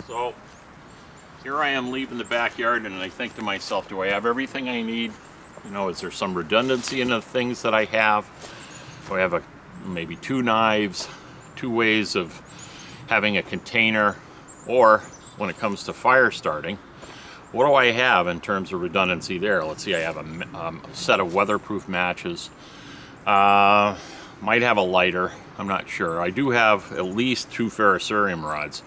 So here I am leaving the backyard, and I think to myself, do I have everything I need? You know, is there some redundancy in the things that I have? Do I have maybe 2 knives, 2 ways of having a container? Or when it comes to fire starting, what do I have in terms of redundancy there? Let's see, I have a set of weatherproof matches. Might have a lighter, I'm not sure. I do have at least 2 ferrocerium rods.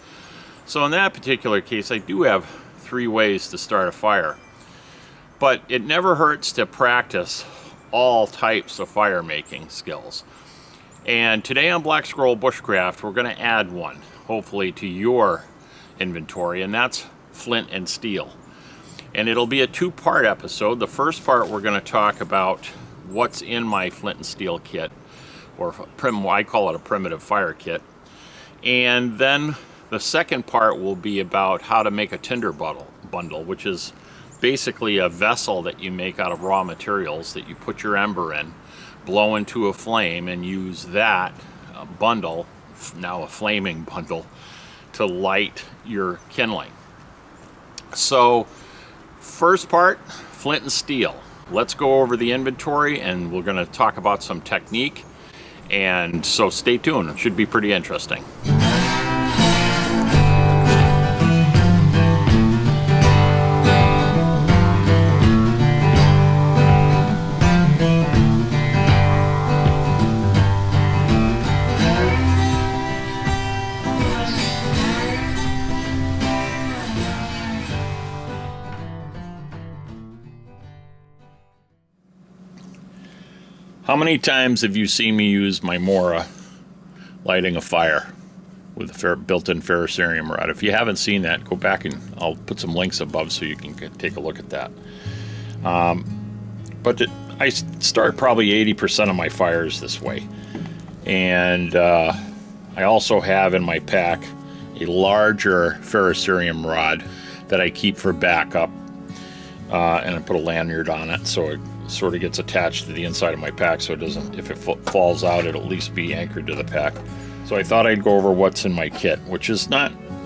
So in that particular case, I do have 3 ways to start a fire. But it never hurts to practice all types of fire making skills. And today on Black Squirrel Bushcraft, we're going to add one, hopefully, to your inventory, and that's flint and steel. And it'll be a 2-part episode. The first part, we're going to talk about what's in my flint and steel kit, or I call it a primitive fire kit. And then the second part will be about how to make a tinder bundle, which is basically a vessel that you make out of raw materials that you put your ember in, blow into a flame, and use that bundle, now a flaming bundle, to light your kindling. So first part, flint and steel. Let's go over the inventory, and we're going to talk about some technique. And so stay tuned, it should be pretty interesting. How many times have you seen me use my Mora lighting a fire with a built-in ferrocerium rod? If you haven't seen that, go back and I'll put some links above so you can take a look at that. I start probably 80% of my fires this way. And I also have in my pack a larger ferrocerium rod that I keep for backup. And I put a lanyard on it so it sort of gets attached to the inside of my pack, so it doesn't, if it falls out, it'll at least be anchored to the pack. So I thought I'd go over what's in my kit, which is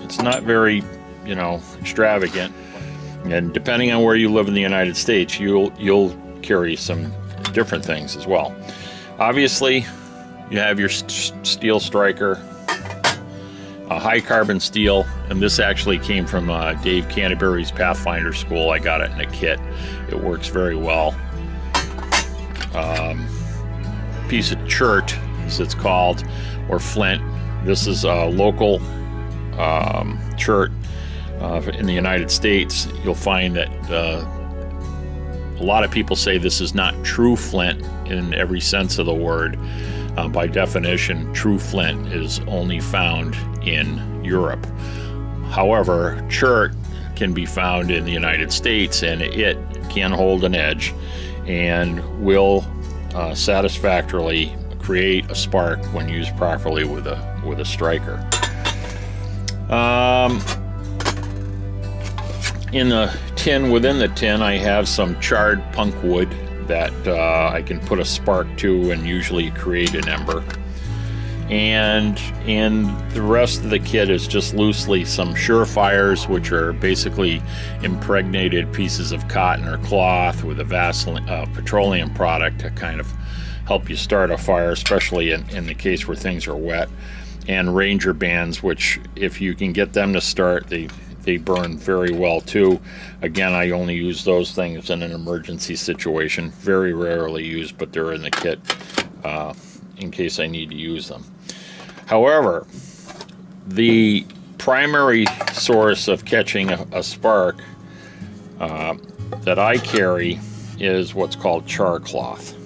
it's not very, extravagant. And depending on where you live in the United States, you'll carry some different things as well. Obviously, you have your steel striker, a high carbon steel, and this actually came from Dave Canterbury's Pathfinder School. I got it in a kit. It works very well. Piece of chert, as it's called, or flint. This is a local chert in the United States. You'll find that a lot of people say this is not true flint in every sense of the word. By definition, true flint is only found in Europe. However, chert can be found in the United States, and it can hold an edge and will satisfactorily create a spark when used properly with a striker. In the tin, within the tin, I have some charred punk wood that I can put a spark to and usually create an ember. And the rest of the kit is just loosely some surefires, which are basically impregnated pieces of cotton or cloth with a petroleum product to kind of help you start a fire, especially in the case where things are wet. And Ranger bands, which if you can get them to start, they burn very well too. Again, I only use those things in an emergency situation. Very rarely used, but they're in the kit in case I need to use them. However, the primary source of catching a spark that I carry is what's called char cloth.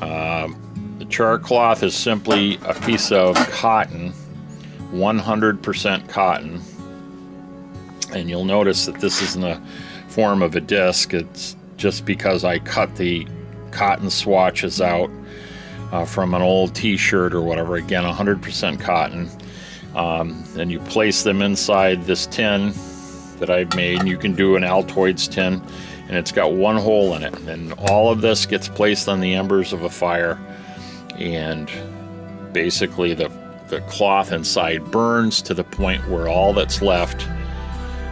The char cloth is simply a piece of cotton, 100% cotton, and you'll notice that this is in the form of a disc. It's just because I cut the cotton swatches out from an old t-shirt or whatever. Again, 100% cotton. And you place them inside this tin that I've made. You can do an Altoids tin, and it's got one hole in it. And all of this gets placed on the embers of a fire, and basically the the cloth inside burns to the point where all that's left,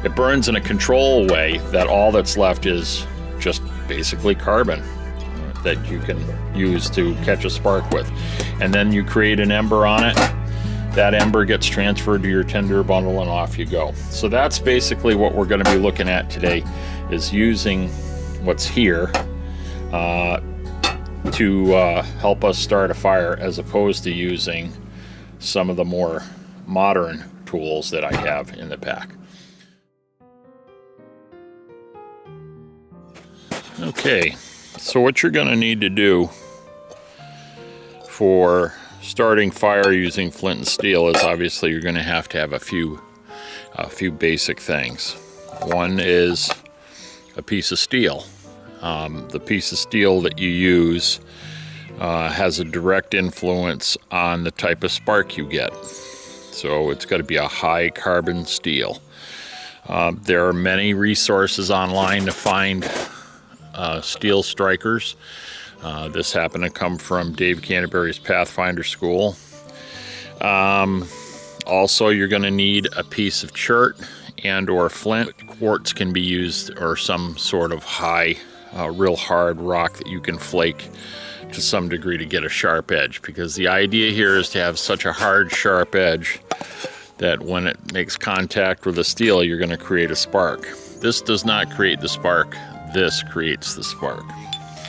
it burns in a control way that all that's left is just basically carbon that you can use to catch a spark with. And then you create an ember on it. That ember gets transferred to your tinder bundle and off you go. So that's basically what we're going to be looking at today, is using what's here to help us start a fire, as opposed to using some of the more modern tools that I have in the pack. Okay, so what you're going to need to do for starting fire using flint and steel is obviously you're going to have a few basic things. One is a piece of steel. The piece of steel that you use has a direct influence on the type of spark you get. So it's got to be a high carbon steel. There are many resources online to find steel strikers. This happened to come from Dave Canterbury's Pathfinder School. Also, you're going to need a piece of chert and or flint. Quartz can be used, or some sort of high, real hard rock that you can flake to some degree to get a sharp edge, because the idea here is to have such a hard, sharp edge that when it makes contact with the steel, you're going to create a spark. This does not create the spark. This creates the spark.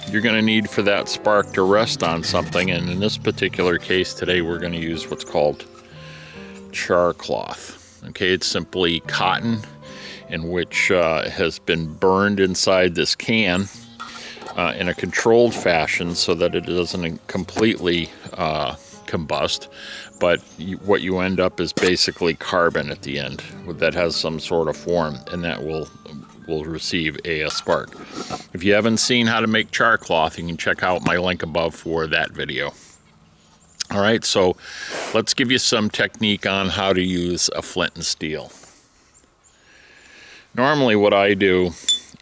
You're going to need for that spark to rest on something, and in this particular case today we're going to use what's called char cloth. Okay, it's simply cotton in which has been burned inside this can in a controlled fashion so that it doesn't completely combust, but what you end up is basically carbon at the end that has some sort of form, and that will receive a spark. If you haven't seen how to make char cloth, you can check out my link above for that video. All right, so let's give you some technique on how to use a flint and steel. Normally what I do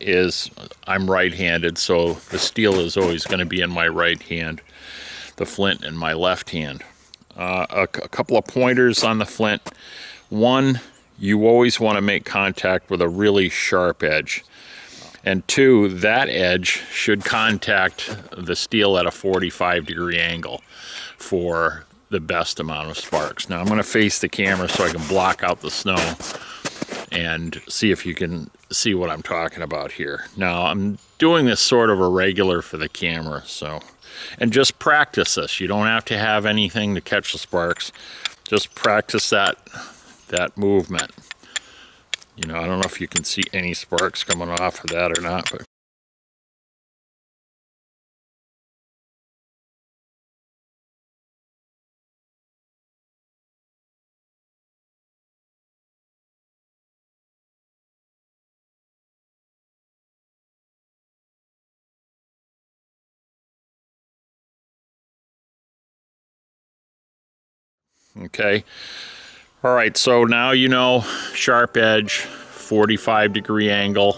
is, I'm right-handed, so the steel is always going to be in my right hand, the flint in my left hand. A couple of pointers on the flint. One, you always want to make contact with a really sharp edge. And two, that edge should contact the steel at a 45-degree angle for the best amount of sparks. Now I'm going to face the camera so I can block out the snow and see if you can see what I'm talking about here. Now I'm doing this sort of irregular for the camera, so, and just practice this. You don't have to have anything to catch the sparks. Just practice that movement. You know, I don't know if you can see any sparks coming off of that or not, but okay. All right, so now you know, sharp edge, 45-degree angle,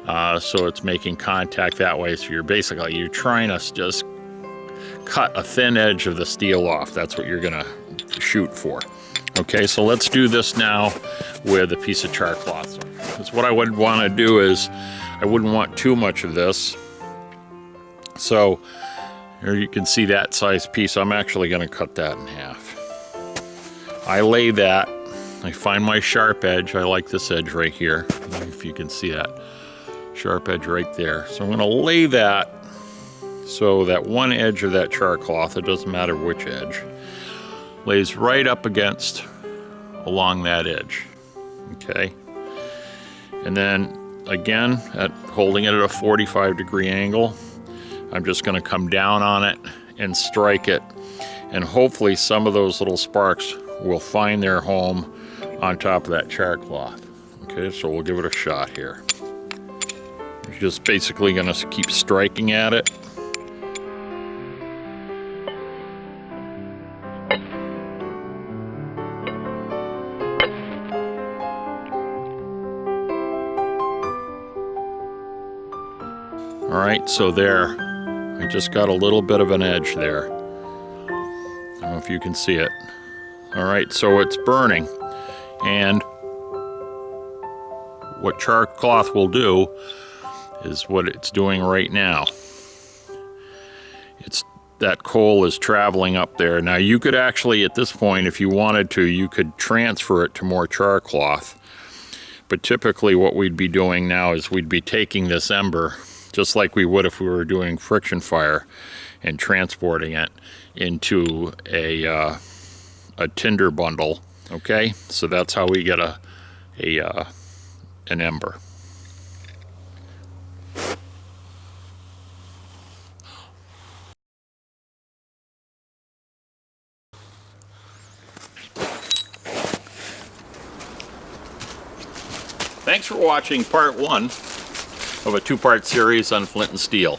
so it's making contact that way. So you're trying to just cut a thin edge of the steel off. That's what you're gonna shoot for. Okay, so let's do this now with a piece of char cloth. Because what I would want to do is, I wouldn't want too much of this. So here you can see that size piece. I'm actually gonna cut that in half. I lay that, I find my sharp edge. I like this edge right here, if you can see that sharp edge right there. So I'm going to lay that so that one edge of that char cloth, it doesn't matter which edge, lays right up against along that edge. Okay, and then again, holding it at a 45-degree angle, I'm just going to come down on it and strike it, and hopefully some of those little sparks will find their home on top of that char cloth. Okay, so we'll give it a shot here. You're just basically going to keep striking at it. All right, so there, I just got a little bit of an edge there. I don't know if you can see it. All right, so it's burning, and what char cloth will do is what it's doing right now. That coal is traveling up there. Now you could actually, at this point, if you wanted to, you could transfer it to more char cloth. But typically what we'd be doing now is we'd be taking this ember, just like we would if we were doing friction fire, and transporting it into a tinder bundle. Okay, so that's how we get an ember. Thanks for watching part 1 of a 2-part series on flint and steel.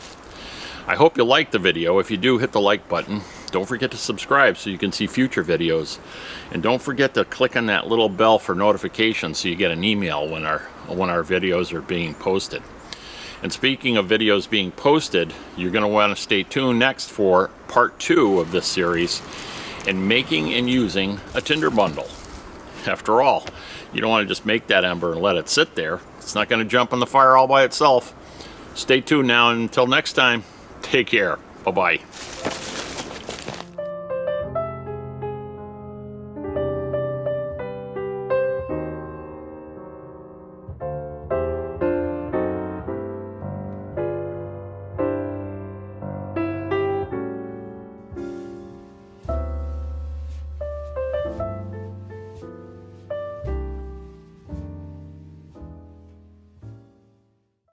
I hope you liked the video. If you do, hit the like button. Don't forget to subscribe so you can see future videos. And don't forget to click on that little bell for notifications so you get an email when our videos are being posted. And speaking of videos being posted, you're going to want to stay tuned next for part 2 of this series in making and using a tinder bundle. After all, you don't want to just make that ember and let it sit there. It's not going to jump on the fire all by itself. Stay tuned now, and until next time, take care. Bye-bye.